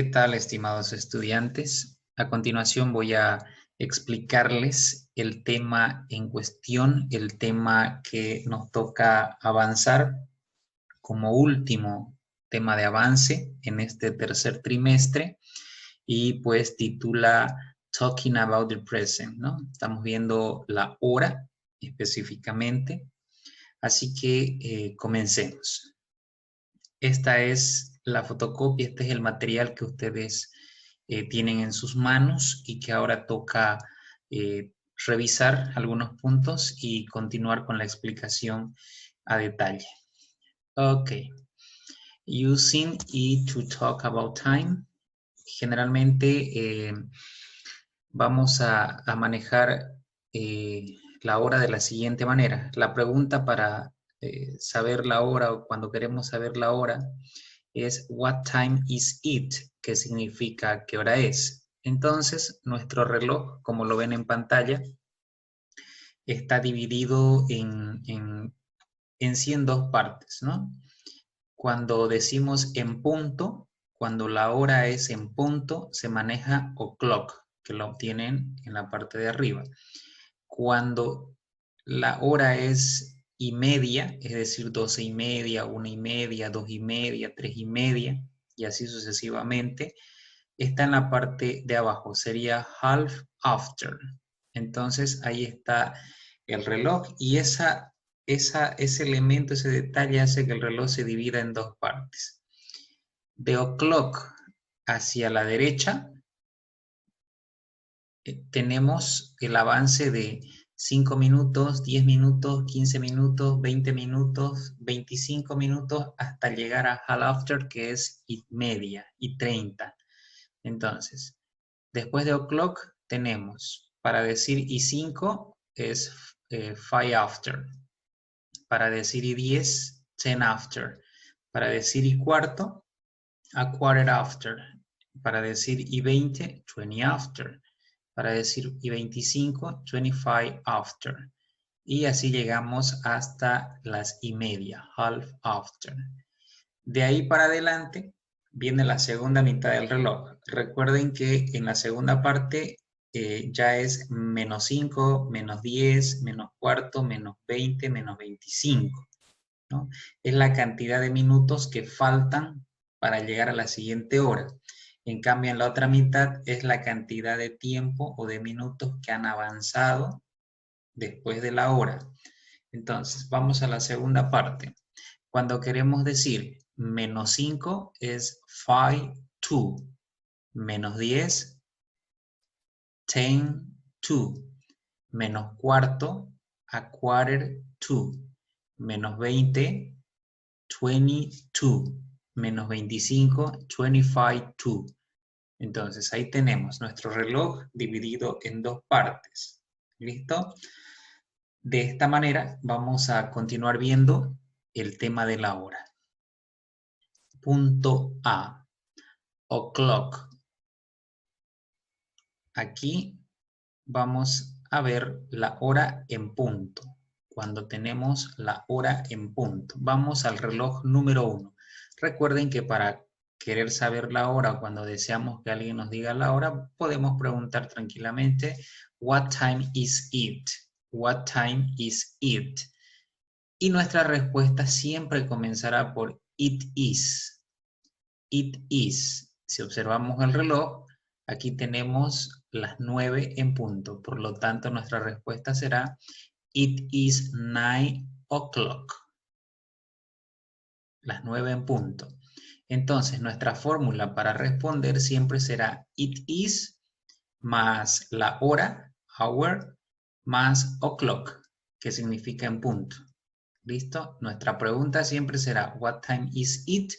¿Qué tal, estimados estudiantes? A continuación voy a explicarles el tema en cuestión, el tema que nos toca avanzar como último tema de avance en este tercer trimestre y pues titula Talking About the Present, ¿no? Estamos viendo la hora específicamente, así que comencemos. Esta es la fotocopia, este es el material que ustedes tienen en sus manos y que ahora toca revisar algunos puntos y continuar con la explicación a detalle. Ok. Using it to talk about time. Generalmente vamos a manejar la hora de la siguiente manera. La pregunta para saber la hora o cuando queremos saber la hora es what time is it, que significa qué hora es. Entonces, nuestro reloj, como lo ven en pantalla, está dividido en sí en dos partes, ¿no? Cuando decimos en punto, cuando la hora es en punto, se maneja o'clock, que lo obtienen en la parte de arriba. Cuando la hora es y media, es decir, 12:30, 1:30, 2:30, 3:30, y así sucesivamente, está en la parte de abajo, sería half after. Entonces ahí está el reloj y ese elemento, ese detalle hace que el reloj se divida en dos partes. De o'clock hacia la derecha tenemos el avance de 5 minutos, 10 minutos, 15 minutos, 20 minutos, 25 minutos, hasta llegar a half after, que es y media, y 30. Entonces, después de o'clock tenemos, para decir y 5 es 5 after. Para decir y 10, 10 after. Para decir y cuarto, a quarter after. Para decir y 20, 20 after. Para decir y 25, 25 after. Y así llegamos hasta las y media, half after. De ahí para adelante viene la segunda mitad del reloj. Recuerden que en la segunda parte ya es menos 5, menos 10, menos cuarto, menos 20, menos 25. ¿no? Es la cantidad de minutos que faltan para llegar a la siguiente hora. En cambio, en la otra mitad es la cantidad de tiempo o de minutos que han avanzado después de la hora. Entonces, vamos a la segunda parte. Cuando queremos decir menos 5 es 5, 2. Menos 10, 10, 2. Menos cuarto, a quarter, 2. Menos 20, 22. Menos 25, 25, 2. Entonces, ahí tenemos nuestro reloj dividido en dos partes. ¿Listo? De esta manera vamos a continuar viendo el tema de la hora. Punto A. O'clock. Aquí vamos a ver la hora en punto. Cuando tenemos la hora en punto. Vamos al reloj número 1. Recuerden que para querer saber la hora, cuando deseamos que alguien nos diga la hora, podemos preguntar tranquilamente, what time is it? What time is it? Y nuestra respuesta siempre comenzará por it is. It is. Si observamos el reloj, aquí tenemos las 9 en punto. Por lo tanto, nuestra respuesta será it is 9 o'clock. Las 9 en punto. Entonces, nuestra fórmula para responder siempre será it is más la hora, hour, más o'clock, que significa en punto. ¿Listo? Nuestra pregunta siempre será what time is it?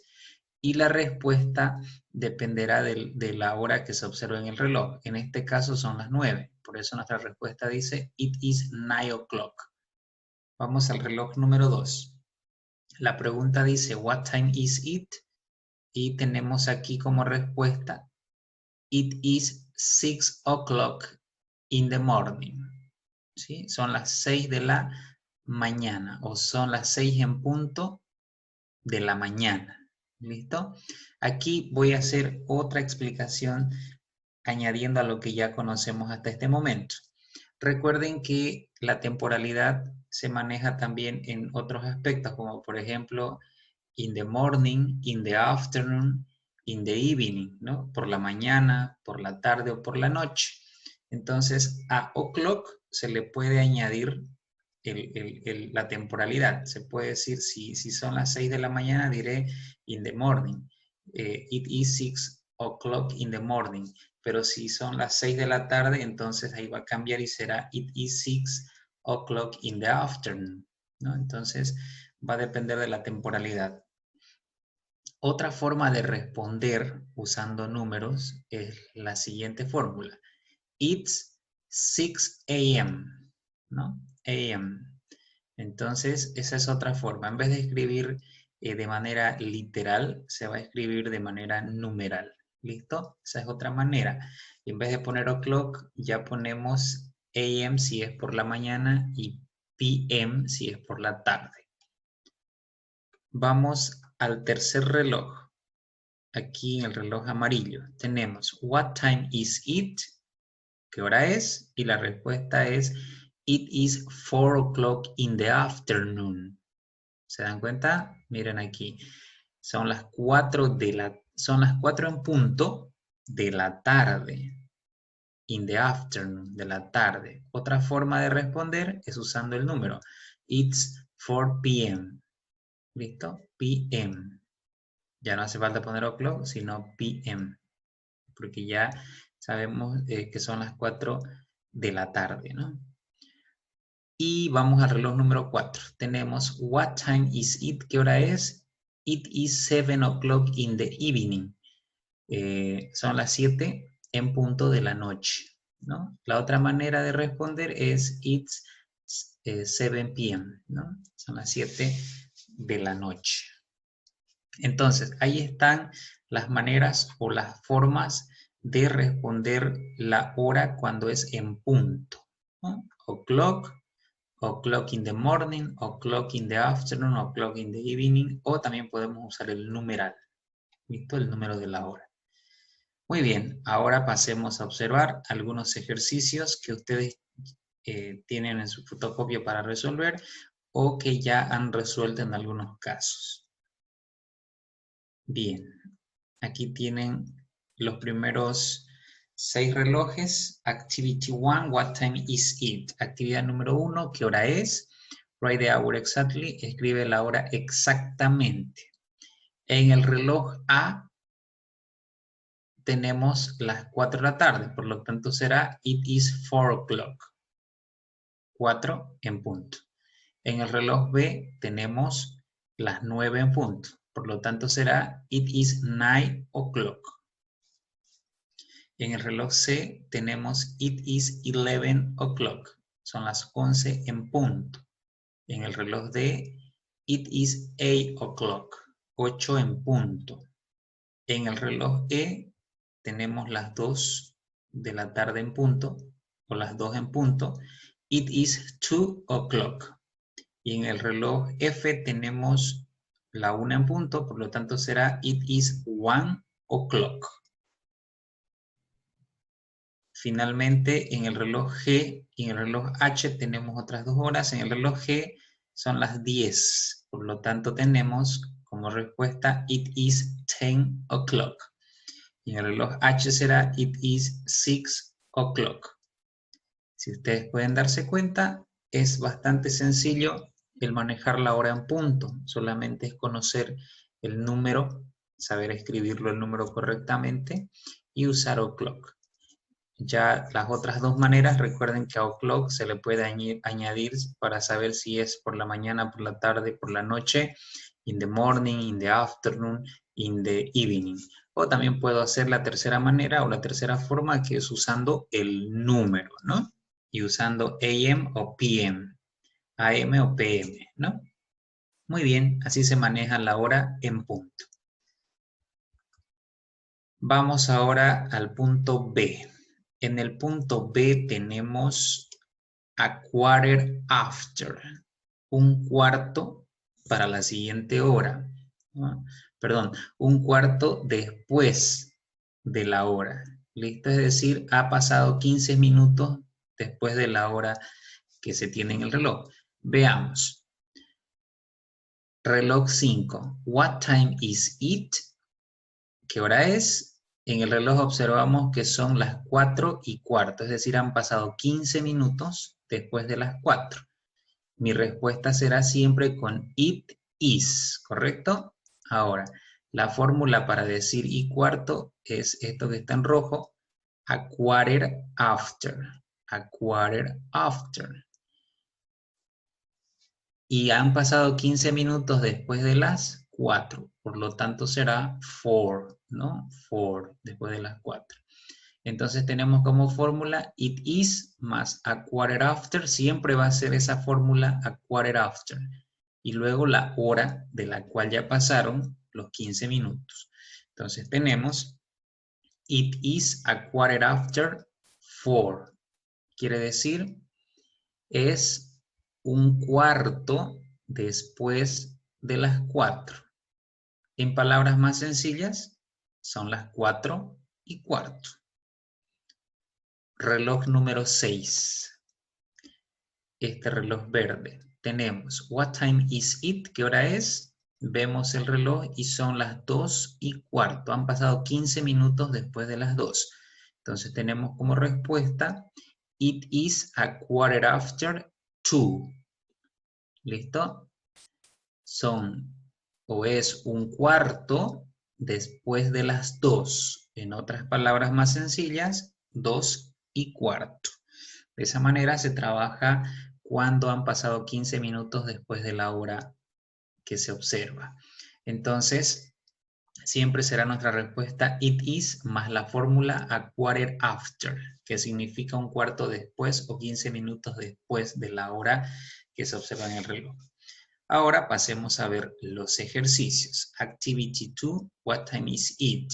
Y la respuesta dependerá de la hora que se observe en el reloj. En este caso son las 9. Por eso nuestra respuesta dice it is 9 o'clock. Vamos al reloj número 2. La pregunta dice what time is it? Y tenemos aquí como respuesta it is 6 o'clock in the morning. ¿Sí? Son las 6 de la mañana o son las 6 en punto de la mañana. ¿Listo? Aquí voy a hacer otra explicación añadiendo a lo que ya conocemos hasta este momento. Recuerden que la temporalidad se maneja también en otros aspectos, como por ejemplo, in the morning, in the afternoon, in the evening, ¿no? Por la mañana, por la tarde o por la noche. Entonces, a o'clock se le puede añadir la temporalidad. Se puede decir, si son las 6 de la mañana, diré in the morning. It is 6 o'clock in the morning. Pero si son las 6 de la tarde, entonces ahí va a cambiar y será it is 6 o'clock in the afternoon, ¿no? Entonces va a depender de la temporalidad. Otra forma de responder usando números es la siguiente fórmula. It's 6 a.m., ¿no? a.m. Entonces, esa es otra forma. En vez de escribir de manera literal, se va a escribir de manera numeral. ¿Listo? Esa es otra manera. En vez de poner o'clock, ya ponemos a.m. si es por la mañana y p.m. si es por la tarde. Vamos al tercer reloj. Aquí en el reloj amarillo tenemos what time is it? ¿Qué hora es? Y la respuesta es it is 4 o'clock in the afternoon. ¿Se dan cuenta? Miren aquí. Son las 4 en punto de la tarde. In the afternoon, de la tarde. Otra forma de responder es usando el número. It's 4 p.m. ¿Listo? p.m. Ya no hace falta poner o'clock, sino p.m. Porque ya sabemos que son las 4 de la tarde, ¿no? Y vamos al reloj número 4. Tenemos what time is it? ¿Qué hora es? It is 7 o'clock in the evening. Son las 7 en punto de la noche, ¿no? La otra manera de responder es it's 7 p.m., ¿no? Son las 7 de la noche. Entonces, ahí están las maneras o las formas de responder la hora cuando es en punto, ¿no? O'clock, o'clock in the morning, o'clock in the afternoon, o'clock in the evening, o también podemos usar el numeral, ¿listo? El número de la hora. Muy bien, ahora pasemos a observar algunos ejercicios que ustedes tienen en su fotocopia para resolver o que ya han resuelto en algunos casos. Bien, aquí tienen los primeros 6 relojes. Activity 1, what time is it? Actividad número 1, ¿qué hora es? Write the hour exactly, escribe la hora exactamente. En el reloj A tenemos las 4 de la tarde, por lo tanto será it is 4 o'clock. 4 en punto. En el reloj B tenemos las 9 en punto, por lo tanto será it is 9 o'clock. En el reloj C tenemos it is 11 o'clock, son las 11 en punto. En el reloj D, it is 8 o'clock, 8 en punto. En el reloj E tenemos las 2 de la tarde en punto, o las 2 en punto, it is 2 o'clock. Y en el reloj F tenemos la 1 en punto, por lo tanto será it is 1 o'clock. Finalmente, en el reloj G y en el reloj H tenemos otras 2 horas. En el reloj G son las 10. Por lo tanto, tenemos como respuesta it is 10 o'clock. Y en el reloj H será it is 6 o'clock. Si ustedes pueden darse cuenta, es bastante sencillo el manejar la hora en punto. Solamente es conocer el número, saber escribirlo el número correctamente y usar o'clock. Ya las otras 2 maneras, recuerden que a o'clock se le puede añadir para saber si es por la mañana, por la tarde, por la noche, in the morning, in the afternoon, in the evening. O también puedo hacer la tercera manera o la tercera forma, que es usando el número, ¿no? Y usando AM o PM, AM o PM, ¿no? Muy bien, así se maneja la hora en punto. Vamos ahora al punto B. En el punto B tenemos a quarter after, un cuarto para la siguiente hora, ¿no? perdón, un cuarto después de la hora. ¿Listo? Es decir, ha pasado 15 minutos después de la hora que se tiene en el reloj. Veamos. Reloj 5. What time is it? ¿Qué hora es? En el reloj observamos que son las 4:15, es decir, han pasado 15 minutos después de las 4. Mi respuesta será siempre con it is, ¿correcto? Ahora, la fórmula para decir y cuarto es esto que está en rojo, a quarter after, a quarter after. Y han pasado 15 minutos después de las 4, por lo tanto será 4, ¿no? 4, después de las 4. Entonces tenemos como fórmula it is más a quarter after, siempre va a ser esa fórmula a quarter after. Y luego la hora de la cual ya pasaron los 15 minutos. Entonces tenemos it is a quarter after 4. Quiere decir, es un cuarto después de las 4. En palabras más sencillas, son las 4:15. Reloj número 6. Este reloj verde. Tenemos, what time is it? ¿Qué hora es? Vemos el reloj y son las 2:15. Han pasado 15 minutos después de las 2. Entonces tenemos como respuesta, it is a quarter after 2. ¿Listo? Son, o es un cuarto después de las 2. En otras palabras más sencillas, 2:15. De esa manera se trabaja cuando han pasado 15 minutos después de la hora que se observa. Entonces, siempre será nuestra respuesta it is más la fórmula a quarter after, que significa un cuarto después o 15 minutos después de la hora que se observa en el reloj. Ahora pasemos a ver los ejercicios. Activity 2, what time is it?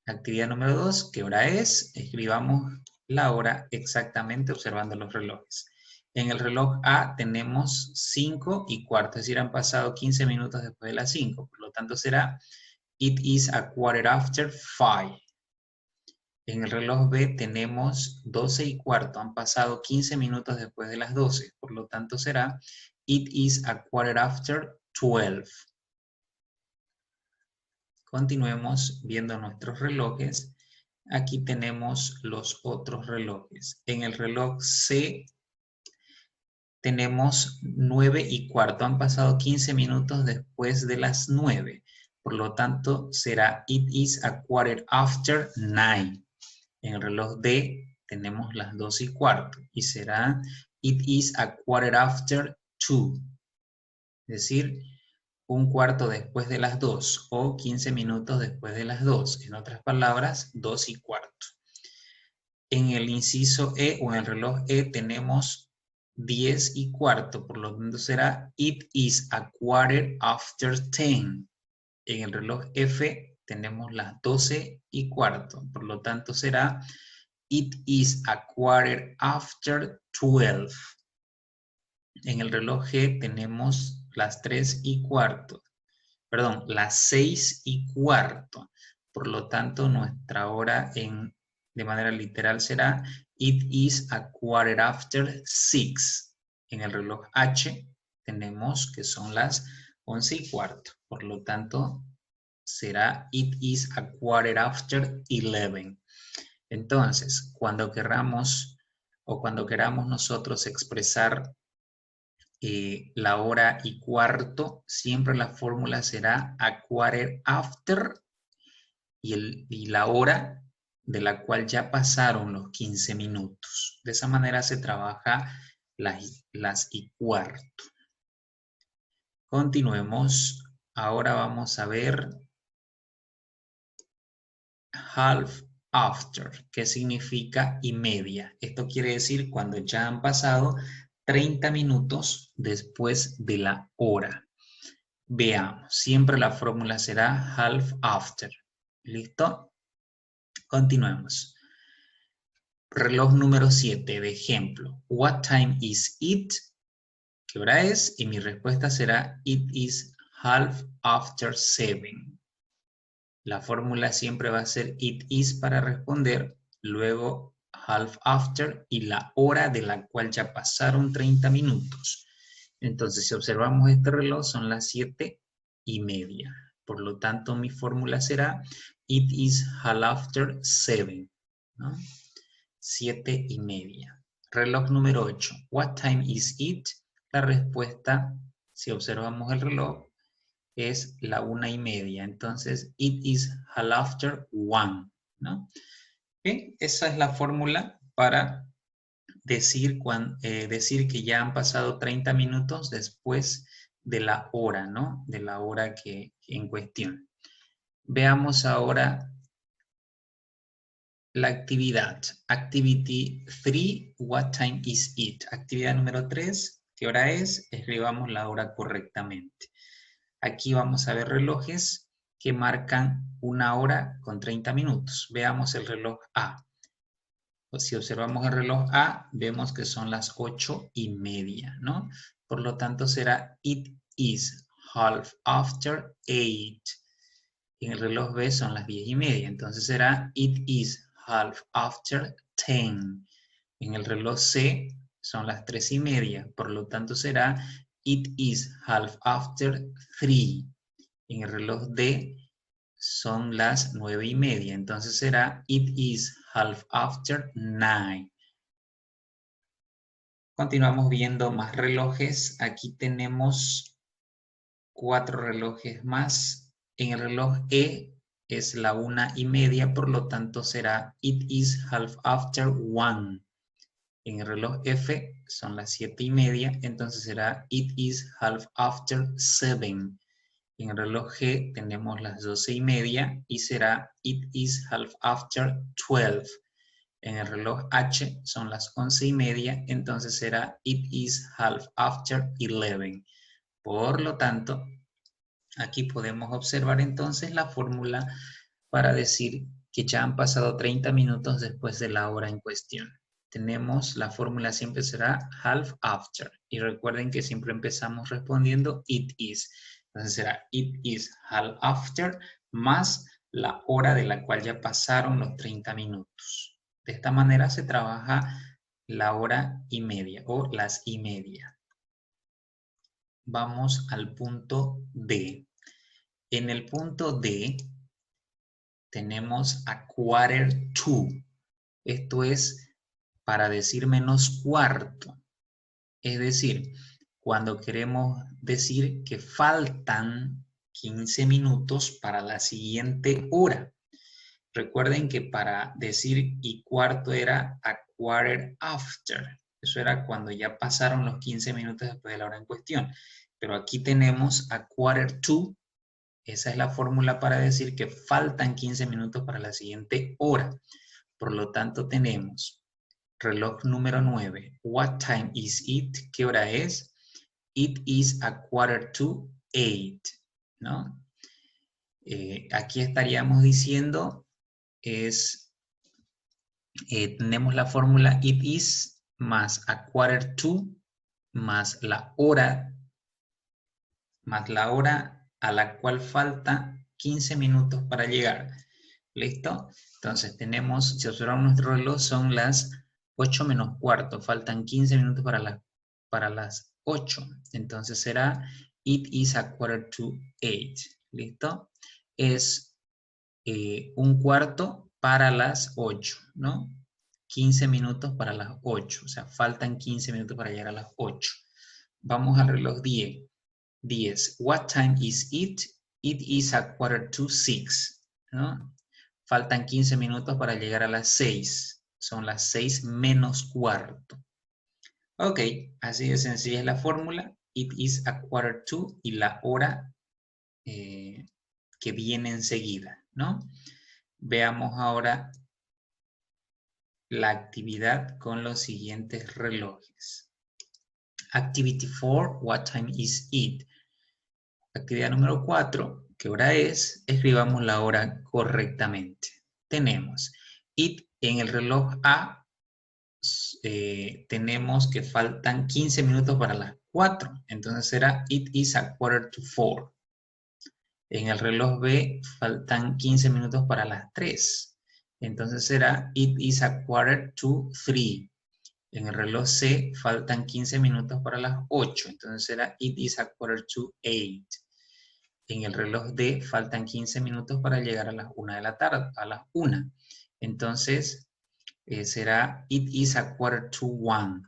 Actividad número 2, ¿qué hora es? Escribamos la hora exactamente observando los relojes. En el reloj A tenemos 5:15, es decir, han pasado 15 minutos después de las 5. Por lo tanto será it is a quarter after 5. En el reloj B tenemos 12:15, han pasado 15 minutos después de las 12. Por lo tanto será it is a quarter after 12. Continuemos viendo nuestros relojes. Aquí tenemos los otros relojes. En el reloj C tenemos 9:15. Han pasado 15 minutos después de las 9. Por lo tanto, será it is a quarter after 9. En el reloj D tenemos las 2:15 y será it is a quarter after 2. Es decir, un cuarto después de las 2 o 15 minutos después de las 2. En otras palabras, 2:15. En el inciso E o en el reloj E tenemos 10:15, por lo tanto será it is a quarter after 10. En el reloj F tenemos las 12:15, por lo tanto será it is a quarter after 12. En el reloj G tenemos las 3:15, perdón, las 6:15. Por lo tanto, nuestra hora de manera literal será it is a quarter after 6. En el reloj H tenemos que son las 11:15. Por lo tanto, será it is a quarter after 11. Entonces, cuando queramos o cuando queramos nosotros expresar la hora y cuarto, siempre la fórmula será a quarter after y la hora de la cual ya pasaron los 15 minutos. De esa manera se trabaja las y cuarto. Continuemos. Ahora vamos a ver half after, que significa y media. Esto quiere decir cuando ya han pasado 30 minutos después de la hora. Veamos, siempre la fórmula será half after. ¿Listo? Continuemos. Reloj número 7, de ejemplo. What time is it? ¿Qué hora es? Y mi respuesta será it is half after 7. La fórmula siempre va a ser it is para responder, luego half after y la hora de la cual ya pasaron 30 minutos. Entonces, si observamos este reloj, son las 7:30. Por lo tanto, mi fórmula será it is half after 7, ¿no? 7:30. Reloj número 8. What time is it? La respuesta, si observamos el reloj, es la 1:30. Entonces, it is half after 1, ¿no? ¿Okay? Esa es la fórmula para decir que ya han pasado 30 minutos después de la hora, ¿no? De la hora en cuestión. Veamos ahora la actividad. Activity 3, what time is it? Actividad número 3, ¿qué hora es? Escribamos la hora correctamente. Aquí vamos a ver relojes que marcan 1 hora con 30 minutos. Veamos el reloj A. Si observamos el reloj A, vemos que son las 8:30, ¿no? Por lo tanto, será it is half after 8. En el reloj B son las 10:30, entonces será it is half after 10. En el reloj C son las 3:30, por lo tanto será it is half after 3. En el reloj D son las 9:30, entonces será it is half after 9. Continuamos viendo más relojes. Aquí tenemos 4 relojes más. En el reloj E es la 1:30, por lo tanto será it is half after 1. En el reloj F son las 7:30, entonces será it is half after 7. En el reloj G tenemos las 12:30 y será it is half after 12. En el reloj H son las 11:30, entonces será it is half after 11. Por lo tanto, aquí podemos observar entonces la fórmula para decir que ya han pasado 30 minutos después de la hora en cuestión. Tenemos, la fórmula siempre será half after. Y recuerden que siempre empezamos respondiendo it is. Entonces será it is half after más la hora de la cual ya pasaron los 30 minutos. De esta manera se trabaja la hora y media o las y media. Vamos al punto D. En el punto D tenemos a quarter to. Esto es para decir menos cuarto. Es decir, cuando queremos decir que faltan 15 minutos para la siguiente hora. Recuerden que para decir y cuarto era a quarter after. Eso era cuando ya pasaron los 15 minutos después de la hora en cuestión. Pero aquí tenemos a quarter to. Esa es la fórmula para decir que faltan 15 minutos para la siguiente hora. Por lo tanto, tenemos reloj número 9. What time is it? ¿Qué hora es? It is a quarter to 8. ¿No? Aquí estaríamos diciendo tenemos la fórmula it is más a quarter to más la hora a la cual falta 15 minutos para llegar. ¿Listo? Entonces tenemos, si observamos nuestro reloj, son las 8 menos cuarto. Faltan 15 minutos para las 8. Entonces será it is a quarter to 8. ¿Listo? Es un cuarto para las 8, ¿no? 15 minutos para las 8. O sea, faltan 15 minutos para llegar a las 8. Vamos al reloj 10. 10. What time is it? It is a quarter to 6. ¿No? Faltan 15 minutos para llegar a las 6. Son las 6 menos cuarto. Ok, así de sencilla es la fórmula. It is a quarter to y la hora que viene enseguida, ¿no? Veamos ahora la actividad con los siguientes relojes. Activity 4, what time is it? Actividad número 4, ¿qué hora es? Escribamos la hora correctamente. Tenemos it en el reloj A, tenemos que faltan 15 minutos para las 4. Entonces será it is a quarter to 4. En el reloj B faltan 15 minutos para las 3. Entonces será it is a quarter to 3. En el reloj C faltan 15 minutos para las 8. Entonces será it is a quarter to 8. En el reloj D faltan 15 minutos para llegar a las 1 de la tarde, a las 1. Entonces será it is a quarter to 1.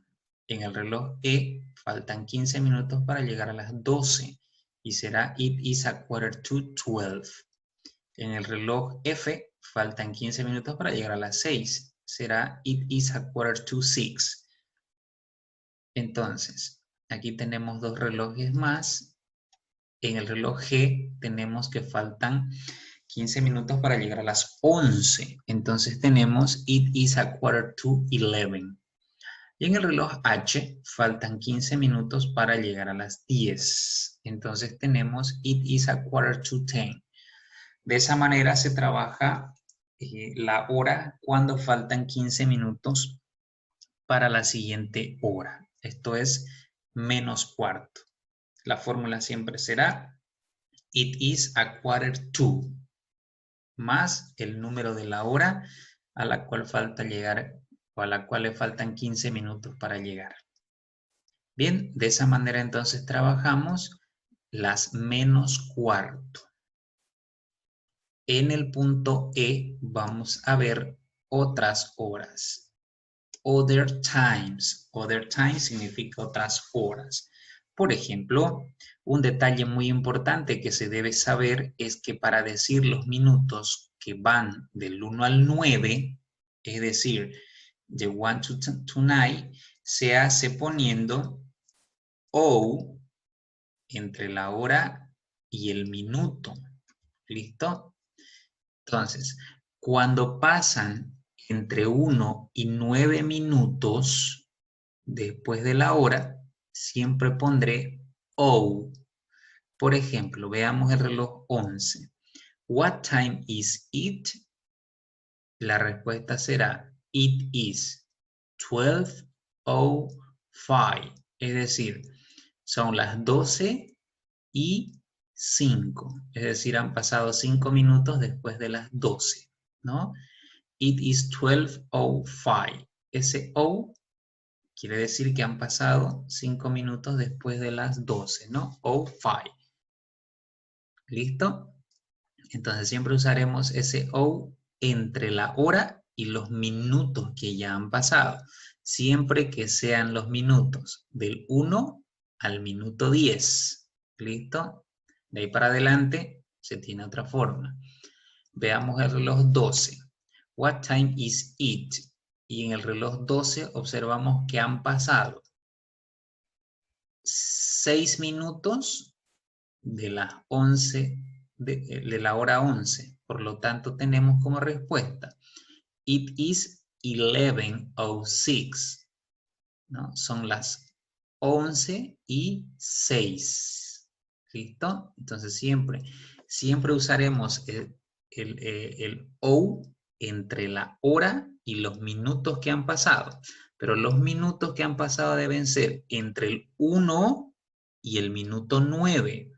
En el reloj E faltan 15 minutos para llegar a las 12 y será it is a quarter to 12. En el reloj F faltan 15 minutos para llegar a las 6. Será it is a quarter to 6. Entonces, aquí tenemos dos relojes más. En el reloj G tenemos que faltan 15 minutos para llegar a las 11. Entonces tenemos it is a quarter to 11. Y en el reloj H faltan 15 minutos para llegar a las 10. Entonces tenemos it is a quarter to 10. De esa manera se trabaja la hora cuando faltan 15 minutos para la siguiente hora. Esto es menos cuarto. La fórmula siempre será it is a quarter to más el número de la hora a la cual falta llegar o a la cual le faltan 15 minutos para llegar. Bien, de esa manera entonces trabajamos las menos cuarto. En el punto E vamos a ver otras horas. Other times. Other times significa otras horas. Por ejemplo, un detalle muy importante que se debe saber es que para decir los minutos que van del 1 al 9, es decir, de 1 to 9, se hace poniendo O entre la hora y el minuto. ¿Listo? Entonces, cuando pasan entre 1 y 9 minutos después de la hora, siempre pondré O. Por ejemplo, veamos el reloj 11. What time is it? La respuesta será it is 12:05. Es decir, son las 12:05. Es decir, han pasado 5 minutos después de las 12, ¿no? It is 12:05. Ese O quiere decir que han pasado 5 minutos después de las 12, ¿no? 05. ¿Listo? Entonces siempre usaremos ese O entre la hora y los minutos que ya han pasado. Siempre que sean los minutos del 1 al minuto 10. ¿Listo? De ahí para adelante se tiene otra forma. Veamos el reloj 12. What time is it? Y en el reloj 12 observamos que han pasado 6 minutos de las 11 de la hora 11. Por lo tanto, tenemos como respuesta it is 11:06. ¿No? Son las 11:06. ¿Listo? Entonces siempre usaremos el O entre la hora y los minutos que han pasado. Pero los minutos que han pasado deben ser entre el 1 y el minuto 9.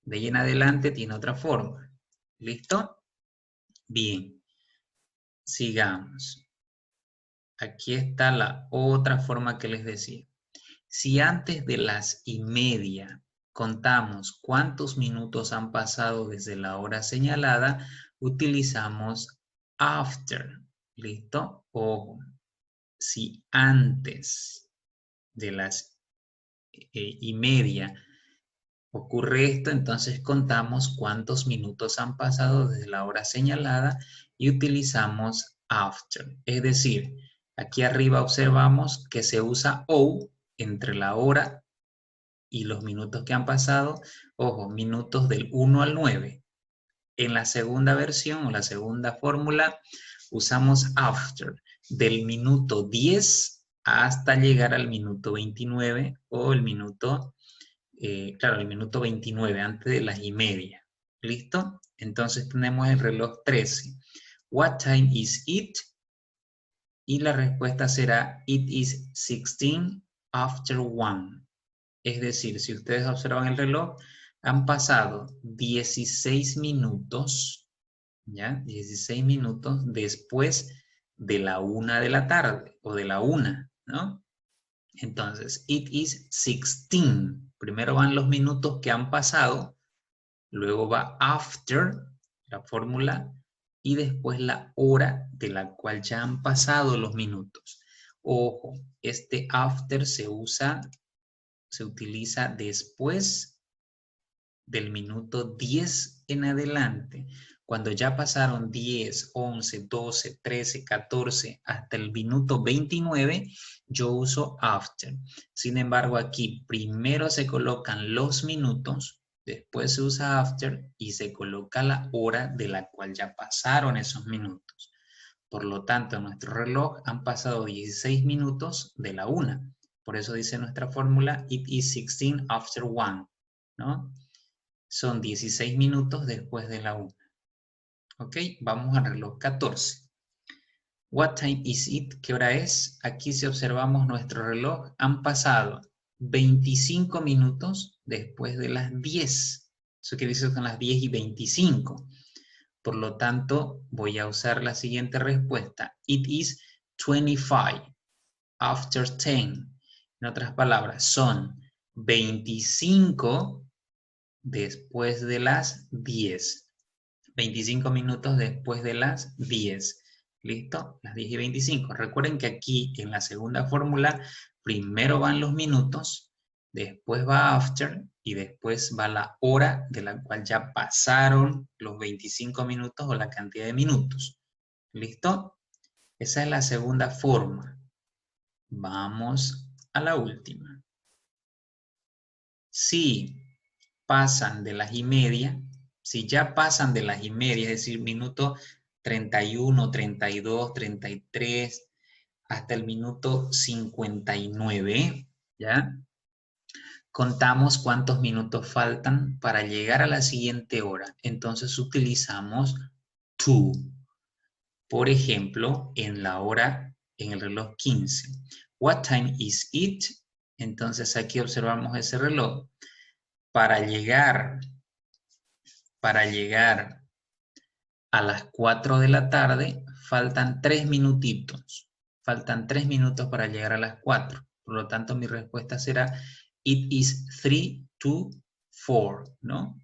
De ahí en adelante tiene otra forma. ¿Listo? Bien. Sigamos. Aquí está la otra forma que les decía. Si antes de las 1:30 contamos cuántos minutos han pasado desde la hora señalada, utilizamos after. ¿Listo? Ojo. Si antes de las 1:30 ocurre esto, entonces contamos cuántos minutos han pasado desde la hora señalada y utilizamos after. Es decir, aquí arriba observamos que se usa O entre la hora y los minutos que han pasado. Ojo, minutos del 1 al 9. En la segunda versión o la segunda fórmula usamos after del minuto 10 hasta llegar al minuto 29 o el minuto claro, el minuto 29, antes de las 1:30. ¿Listo? Entonces tenemos el reloj 13. What time is it? Y la respuesta será it is 16 after 1. Es decir, si ustedes observan el reloj, Han pasado 16 minutos, ¿ya? 16 minutos después de la 1 de la tarde, o de la 1, ¿no? Entonces, it is 16. Primero van los minutos que han pasado, luego va after, la fórmula, y después la hora de la cual ya han pasado los minutos. Ojo, este after se utiliza después del minuto 10 en adelante. Cuando ya pasaron 10, 11, 12, 13, 14, hasta el minuto 29, yo uso after. Sin embargo, aquí primero se colocan los minutos, después se usa after y se coloca la hora de la cual ya pasaron esos minutos. Por lo tanto, en nuestro reloj han pasado 16 minutos de la 1. Por eso dice nuestra fórmula, it is 16 after 1, ¿no? Son 16 minutos después de la 1. ¿Ok? Vamos al reloj 14. What time is it? ¿Qué hora es? Aquí si observamos nuestro reloj, han pasado 25 minutos después de las 10. Eso quiere decir que son las 10 y 25. Por lo tanto, voy a usar la siguiente respuesta. It is 25 after 10. En otras palabras, son 25 después de las 10. 25 minutos después de las 10. ¿Listo? Las 10 y 25. Recuerden que aquí en la segunda fórmula, primero van los minutos, después va after y después va la hora de la cual ya pasaron los 25 minutos o la cantidad de minutos. ¿Listo? Esa es la segunda forma. Vamos a la última. Si pasan de las y media, si ya pasan de las y media, es decir, minuto 31, 32, 33, hasta el minuto 59, ¿ya? Contamos cuántos minutos faltan para llegar a la siguiente hora. Entonces utilizamos to. Por ejemplo, en la hora, en el reloj 15. What time is it? Entonces aquí observamos ese reloj. Para llegar a las 4 de la tarde, faltan 3 minutitos. Faltan 3 minutos para llegar a las 4. Por lo tanto, mi respuesta será, it is 3 to 4, ¿no?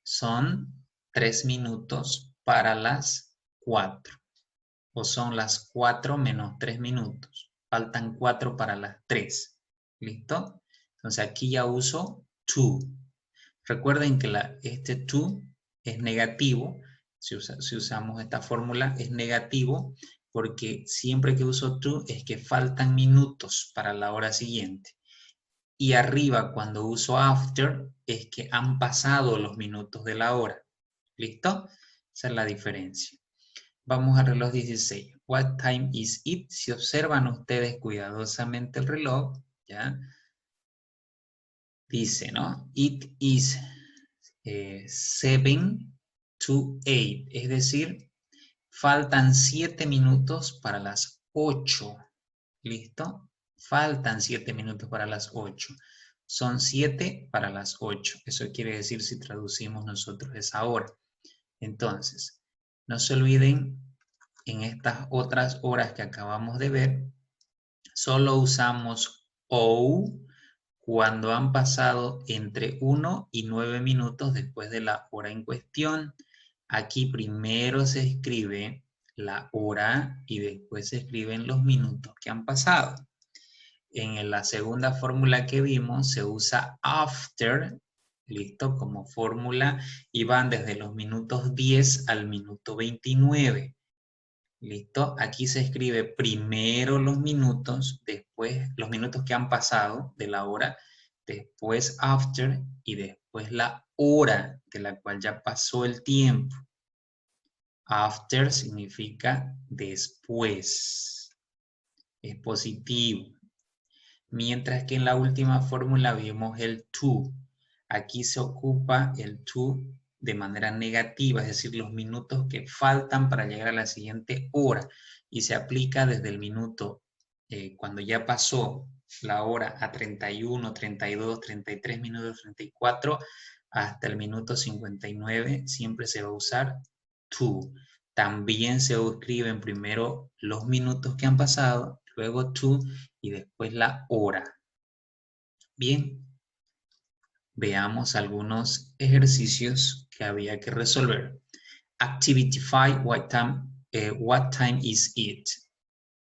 Son 3 minutos para las 4. O son las 4 menos 3 minutos. Faltan 4 para las 3. ¿Listo? Entonces aquí ya uso to. Recuerden que este to es negativo. Si usamos esta fórmula es negativo porque siempre que uso to es que faltan minutos para la hora siguiente. Y arriba cuando uso after es que han pasado los minutos de la hora. ¿Listo? Esa es la diferencia. Vamos al reloj 16. What time is it? Si observan ustedes cuidadosamente el reloj, ¿ya? Dice, ¿no? It is 7 to 8. Es decir, faltan 7 minutos para las 8. ¿Listo? Faltan 7 minutos para las 8. Son 7 para las 8. Eso quiere decir si traducimos nosotros esa hora. Entonces, no se olviden, en estas otras horas que acabamos de ver, solo usamos O cuando han pasado entre 1 y 9 minutos después de la hora en cuestión. Aquí primero se escribe la hora y después se escriben los minutos que han pasado. En la segunda fórmula que vimos se usa after, listo, como fórmula, y van desde los minutos 10 al minuto 29. ¿Listo? Aquí se escribe primero los minutos, después los minutos que han pasado de la hora, después after y después la hora de la cual ya pasó el tiempo. After significa después. Es positivo. Mientras que en la última fórmula vimos el to. Aquí se ocupa el to de manera negativa, es decir, los minutos que faltan para llegar a la siguiente hora. Y se aplica desde el minuto, cuando ya pasó la hora a 31, 32, 33 minutos, 34, hasta el minuto 59 siempre se va a usar to. También se escriben primero los minutos que han pasado, luego to y después la hora. Bien, veamos algunos ejercicios que había que resolver. Activity 5, what time is it?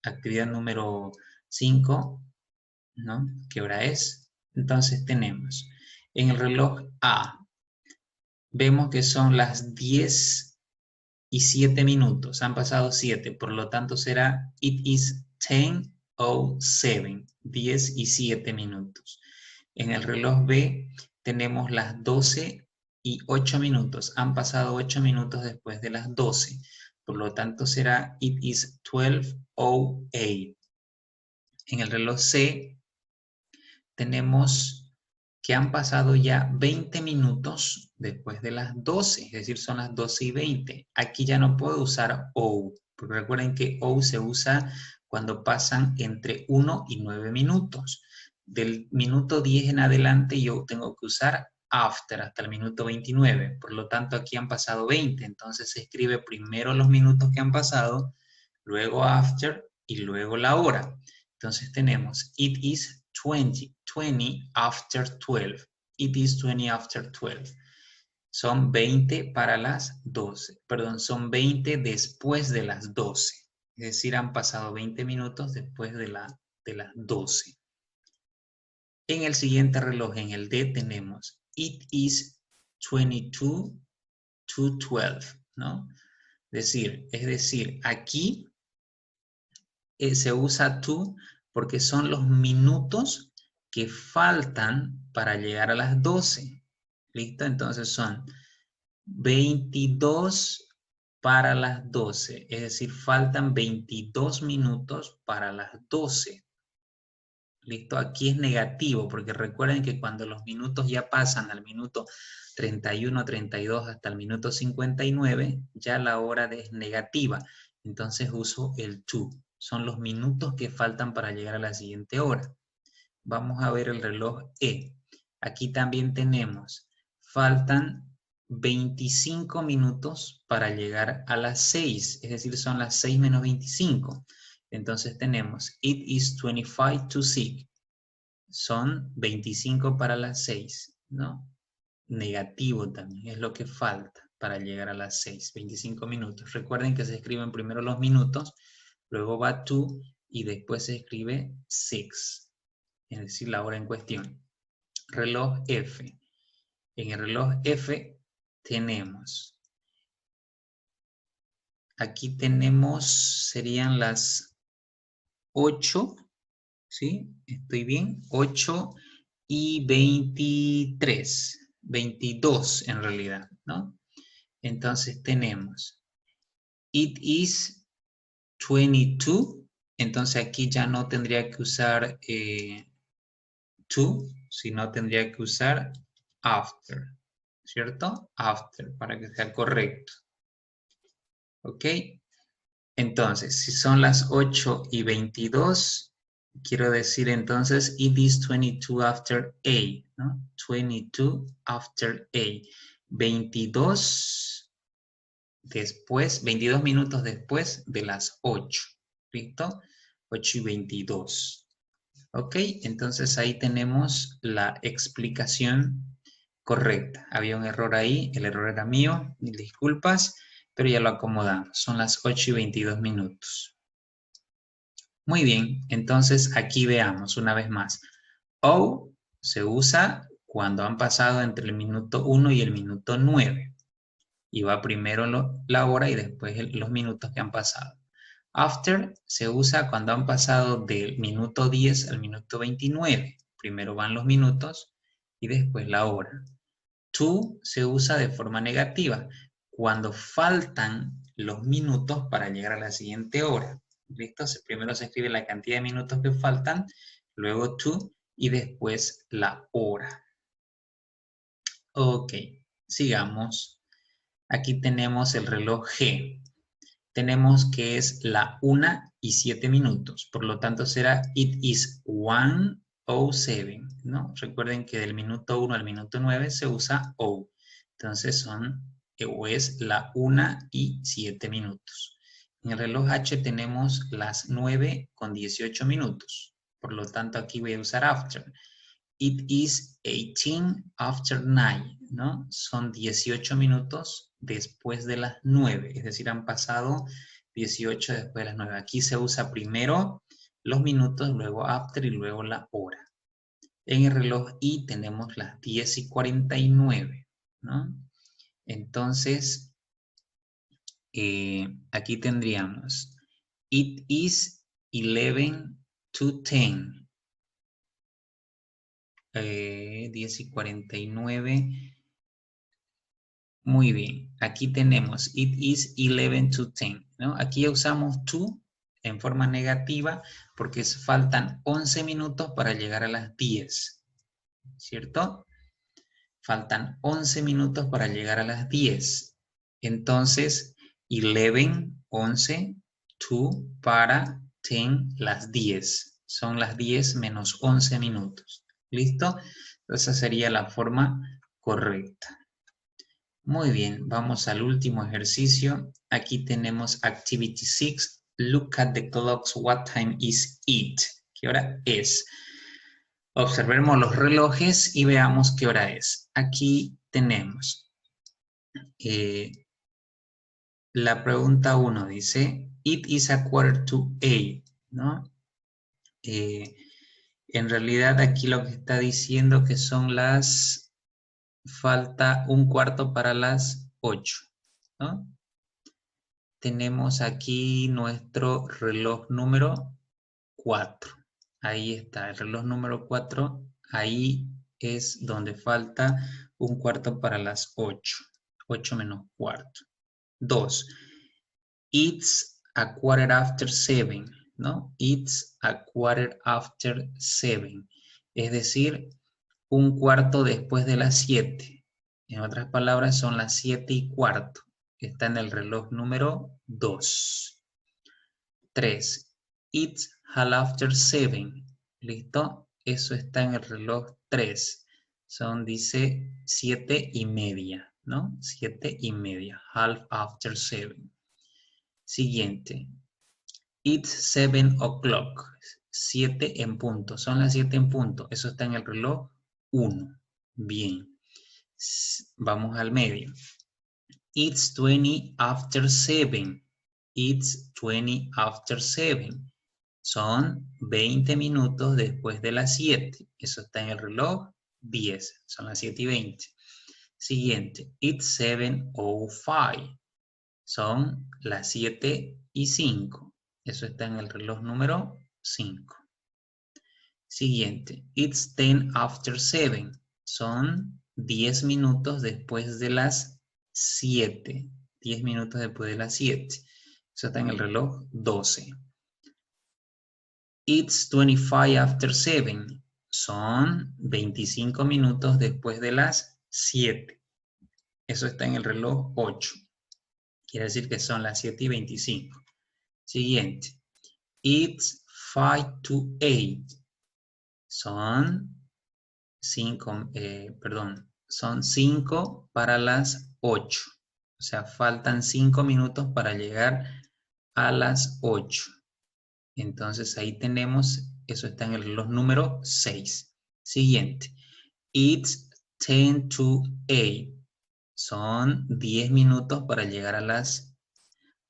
Actividad número 5, ¿no? ¿Qué hora es? Entonces tenemos en el reloj A, vemos que son las 10:07. Han pasado 7, por lo tanto será it is 10:07, 10:07. En el reloj B tenemos las 12:08. Han pasado 8 minutos después de las 12. Por lo tanto será it is 12:08. En el reloj C tenemos que han pasado ya 20 minutos después de las 12, es decir, son las 12:20. Aquí ya no puedo usar O, porque recuerden que O se usa cuando pasan entre 1 y 9 minutos. Del minuto 10 en adelante yo tengo que usar after hasta el minuto 29. Por lo tanto, aquí han pasado 20. Entonces se escribe primero los minutos que han pasado, luego after y luego la hora. Entonces tenemos it is 20 after 12. It is 20 after 12. Son 20 para las 12. Perdón, son 20 después de las 12. Es decir, han pasado 20 minutos después de las 12. En el siguiente reloj, en el D, tenemos it is 22 to 12, ¿no? Es decir, aquí se usa to porque son los minutos que faltan para llegar a las 12. ¿Listo? Entonces son 22 para las 12. Es decir, faltan 22 minutos para las 12. ¿Listo? Aquí es negativo, porque recuerden que cuando los minutos ya pasan al minuto 31, 32 hasta el minuto 59, ya la hora es negativa. Entonces uso el to. Son los minutos que faltan para llegar a la siguiente hora. Vamos a ver el reloj E. Aquí también tenemos, faltan 25 minutos para llegar a las 6, es decir, son las 6 menos 25. Entonces tenemos, it is 25 to 6. Son 25 para las 6, ¿no? Negativo también, es lo que falta para llegar a las 6, 25 minutos. Recuerden que se escriben primero los minutos, luego va to y después se escribe 6, es decir, la hora en cuestión. Reloj F. En el reloj F tenemos, aquí tenemos, serían las 8, ¿sí? ¿Estoy bien? 8:23, 22 en realidad, ¿no? Entonces tenemos, it is 22, entonces aquí ya no tendría que usar to, sino tendría que usar after, ¿cierto? After, para que sea correcto. ¿Ok? Entonces, si son las 8:22, quiero decir entonces, it is 22 after 8, ¿no? 22 after 8. 22 minutos después de las 8. ¿Listo? 8:22. ¿Ok? Entonces ahí tenemos la explicación correcta. Había un error ahí, el error era mío, mil disculpas, pero ya lo acomodamos. Son las 8:22. Muy bien, entonces aquí veamos una vez más. O se usa cuando han pasado entre el minuto 1 y el minuto 9. Y va primero la hora y después los minutos que han pasado. After se usa cuando han pasado del minuto 10 al minuto 29. Primero van los minutos y después la hora. To se usa de forma negativa cuando faltan los minutos para llegar a la siguiente hora. ¿Listo? Primero se escribe la cantidad de minutos que faltan, luego to y después la hora. Ok, sigamos. Aquí tenemos el reloj G. Tenemos que es la 1:07. Por lo tanto será it is 1:07 07, ¿no? Recuerden que del minuto 1 al minuto 9 se usa O. Entonces es la 1:07 minutos. En el reloj H tenemos las 9:18 minutos. Por lo tanto, aquí voy a usar after. It is 18 after 9, ¿no? Son 18 minutos después de las 9. Es decir, han pasado 18 después de las 9. Aquí se usa primero los minutos, luego after y luego la hora. En el reloj I tenemos las 10:49, ¿no? Entonces, aquí tendríamos it is 11 to 10. 10:49. Muy bien. Aquí tenemos it is 11 to 10, ¿no? Aquí usamos to en forma negativa porque faltan 11 minutos para llegar a las 10, ¿cierto? Faltan 11 minutos para llegar a las 10. Entonces, 11, 11, to, para, 10, las 10. Son las 10 menos 11 minutos. ¿Listo? Esa sería la forma correcta. Muy bien, vamos al último ejercicio. Aquí tenemos Activity 6. Look at the clocks. What time is it? ¿Qué hora es? Observemos los relojes y veamos qué hora es. Aquí tenemos la pregunta 1 dice, it is 7:45, ¿no? En realidad aquí lo que está diciendo que son falta 1/4 para las 8, ¿no? Tenemos aquí nuestro reloj número 4. Ahí está, el reloj número 4, ahí es donde falta 1/4 para las 8. 8 menos cuarto. 2. It's 7:15, ¿no? It's 7:15. Es decir, 1/4 después de las 7. En otras palabras, son las 7:15. Está en el reloj número 2. 3. It's 7:30. ¿Listo? Eso está en el reloj 3. Dice 7:30, ¿no? 7:30. 7:30. Siguiente. It's 7 o'clock. 7 en punto. Son las 7 en punto. Eso está en el reloj 1. Bien. Vamos al medio. It's 20 after 7. It's 20 after 7. Son 20 minutos después de las 7. Eso está en el reloj 10. Son las 7:20. Siguiente. It's 7:05. Son las 7:05. Eso está en el reloj número 5. Siguiente. It's 10 after 7. Son 10 minutos después de las 7. 10 minutos después de las 7. Eso está en el reloj 12. It's 25 after 7. Son 25 minutos después de las 7. Eso está en el reloj 8. Quiere decir que son las 7:25. Siguiente. It's 5 to 8. Son 5 para las 8. O sea, faltan 5 minutos para llegar a las 8. Entonces ahí tenemos, eso está en el reloj número 6. Siguiente. It's 10 to 8. Son 10 minutos para llegar a las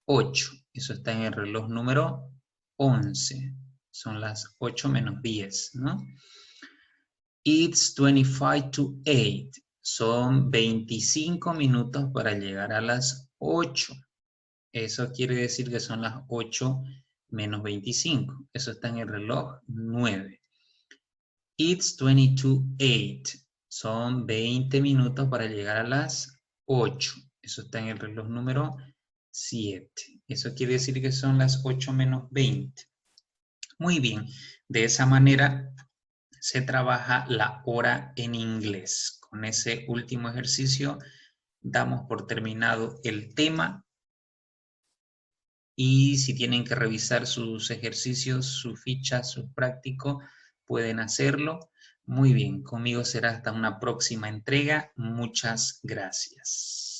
8. Eso está en el reloj número 11. Son las 8 menos 10, ¿no? It's 25 to 8. Son 25 minutos para llegar a las 8. Eso quiere decir que son las 8 menos 25. Eso está en el reloj 9. It's 20 to 8. Son 20 minutos para llegar a las 8. Eso está en el reloj número 7. Eso quiere decir que son las 8 menos 20. Muy bien. De esa manera se trabaja la hora en inglés. Con ese último ejercicio damos por terminado el tema. Y si tienen que revisar sus ejercicios, sus fichas, sus prácticos, pueden hacerlo. Muy bien, conmigo será hasta una próxima entrega. Muchas gracias.